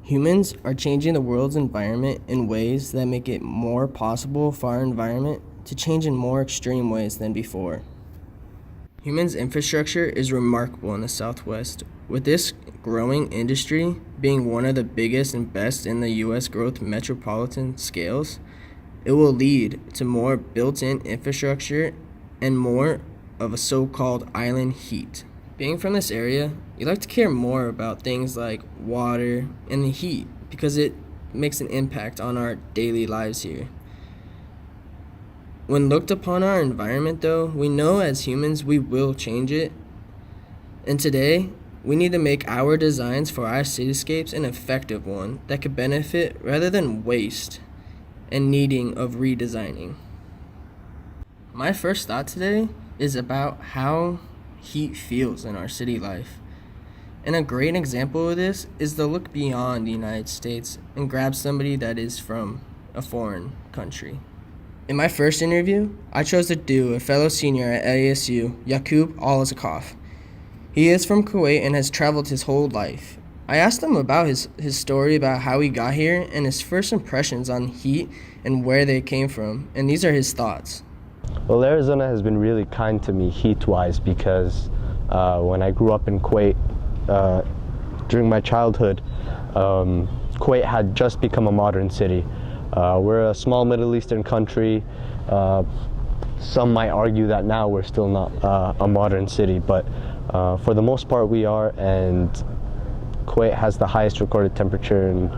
Humans are changing the world's environment in ways that make it more possible for our environment to change in more extreme ways than before. Humans' infrastructure is remarkable in the Southwest, with this growing industry being one of the biggest and best in the U.S. growth metropolitan scales. It will lead to more built-in infrastructure and more of a so-called island heat. Being from this area, you like to care more about things like water and the heat because it makes an impact on our daily lives here. When looked upon our environment though, we know as humans we will change it. And today, we need to make our designs for our cityscapes an effective one that could benefit rather than waste and needing of redesigning. My first thought today is about how heat feels in our city life. And a great example of this is to look beyond the United States and grab somebody that is from a foreign country. In my first interview, I chose to do a fellow senior at ASU, Yaqub Al-Zakaf. He is from Kuwait and has traveled his whole life. I asked him about his story about how he got here and his first impressions on heat and where they came from, and these are his thoughts. Well, Arizona has been really kind to me heat-wise because when I grew up in Kuwait, during my childhood, Kuwait had just become a modern city. We're a small Middle Eastern country. Some might argue that now we're still not a modern city, but for the most part we are, and Kuwait has the highest recorded temperature in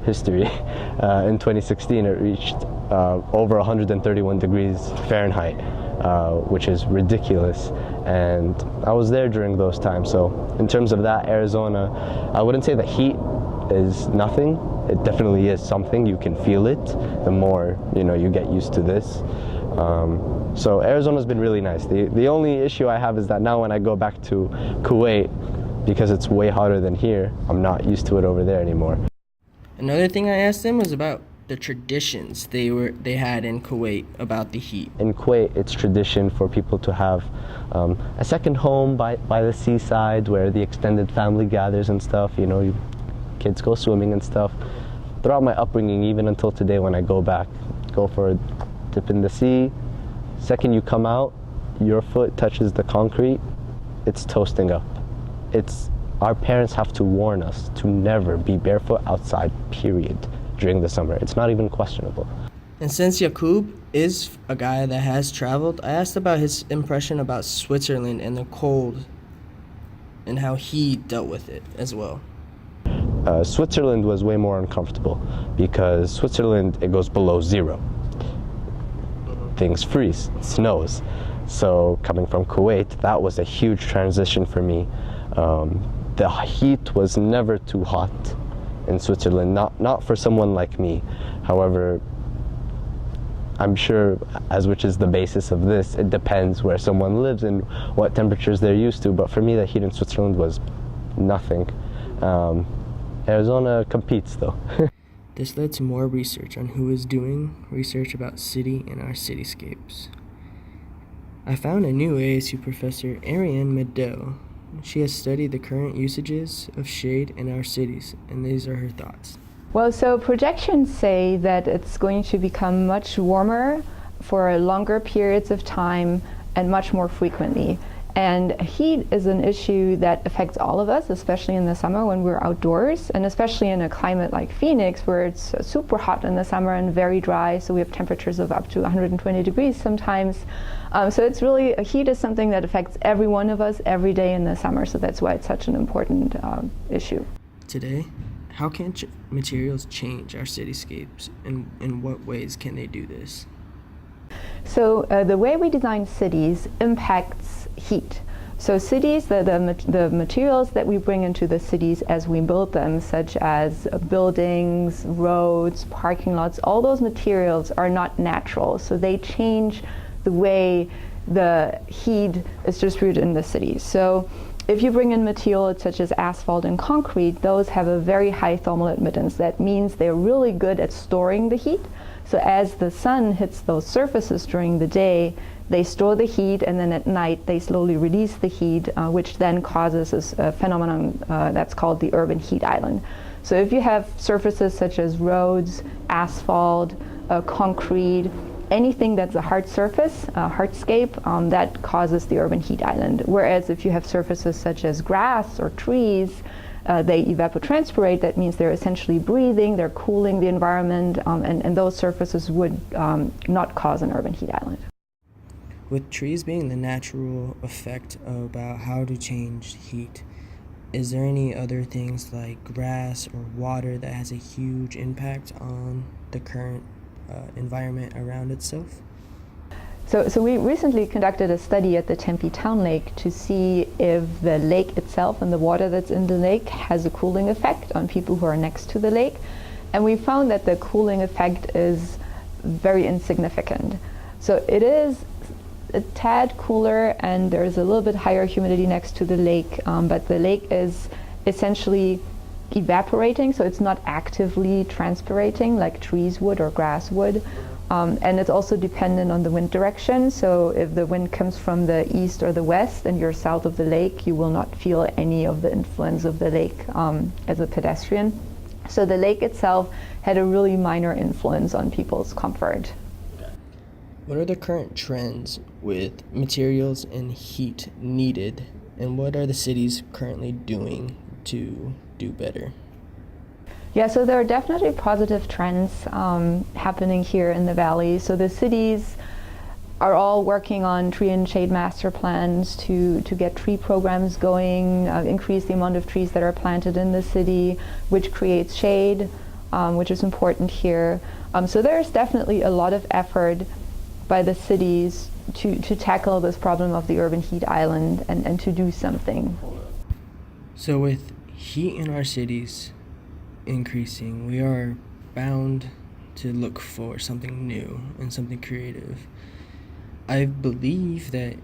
history. In 2016 it reached over 131 degrees Fahrenheit, which is ridiculous, and I was there during those times. So in terms of that, Arizona, I wouldn't say the heat is nothing. It definitely is something. You can feel it the more you get used to this. So Arizona's been really nice. The only issue I have is that now when I go back to Kuwait, because it's way hotter than here, I'm not used to it over there anymore. Another thing I asked him was about the traditions they had in Kuwait about the heat. In Kuwait, it's tradition for people to have a second home by the seaside where the extended family gathers and stuff. Kids go swimming and stuff. Throughout my upbringing, even until today when I go back, go for a dip in the sea. Second you come out, your foot touches the concrete, it's toasting up. Our parents have to warn us to never be barefoot outside, period, during the summer. It's not even questionable. And since Yaqub is a guy that has traveled, I asked about his impression about Switzerland and the cold and how he dealt with it as well. Switzerland was way more uncomfortable because Switzerland, it goes below zero. Things freeze, it snows. So coming from Kuwait, that was a huge transition for me. The heat was never too hot in Switzerland, not for someone like me. However, I'm sure, which is the basis of this, it depends where someone lives and what temperatures they're used to. But for me, the heat in Switzerland was nothing. Arizona competes though. This led to more research on who is doing research about city and our cityscapes. I found a new ASU professor, Ariane Medell. She has studied the current usages of shade in our cities, and these are her thoughts. Well, so projections say that it's going to become much warmer for longer periods of time and much more frequently. And heat is an issue that affects all of us, especially in the summer when we're outdoors, and especially in a climate like Phoenix where it's super hot in the summer and very dry, so we have temperatures of up to 120 degrees sometimes. So it's really, heat is something that affects every one of us every day in the summer, so that's why it's such an important issue. Today, how can materials change our cityscapes, and in what ways can they do this? So the way we design cities impacts heat. So cities, the materials that we bring into the cities as we build them, such as buildings, roads, parking lots, all those materials are not natural. So they change the way the heat is distributed in the city. So if you bring in materials such as asphalt and concrete, those have a very high thermal admittance. That means they're really good at storing the heat. So as the sun hits those surfaces during the day, they store the heat, and then at night they slowly release the heat, which then causes a phenomenon that's called the urban heat island. So if you have surfaces such as roads, asphalt, concrete, anything that's a hard surface, a hardscape, that causes the urban heat island. Whereas if you have surfaces such as grass or trees, they evapotranspirate. That means they're essentially breathing, they're cooling the environment, and those surfaces would not cause an urban heat island. With trees being the natural effect about how to change heat, is there any other things like grass or water that has a huge impact on the current environment around itself? So we recently conducted a study at the Tempe Town Lake to see if the lake itself and the water that's in the lake has a cooling effect on people who are next to the lake. And we found that the cooling effect is very insignificant. So it is a tad cooler and there's a little bit higher humidity next to the lake, but the lake is essentially evaporating, so it's not actively transpirating like trees would or grass would. And it's also dependent on the wind direction, so if the wind comes from the east or the west and you're south of the lake, you will not feel any of the influence of the lake as a pedestrian. So the lake itself had a really minor influence on people's comfort. What are the current trends with materials and heat needed, and what are the cities currently doing to do better? Yeah, so there are definitely positive trends happening here in the valley. So the cities are all working on tree and shade master plans to get tree programs going, increase the amount of trees that are planted in the city, which creates shade, which is important here. So there's definitely a lot of effort by the cities to tackle this problem of the urban heat island and to do something. So with heat in our cities increasing, we are bound to look for something new and something creative. I believe that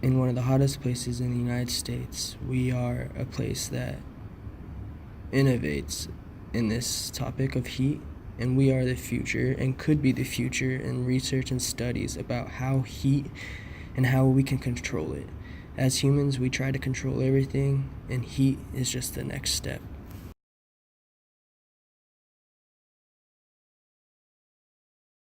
in one of the hottest places in the United States, we are a place that innovates in this topic of heat, and we are the future and could be the future in research and studies about how heat and how we can control it. As humans, we try to control everything, and heat is just the next step.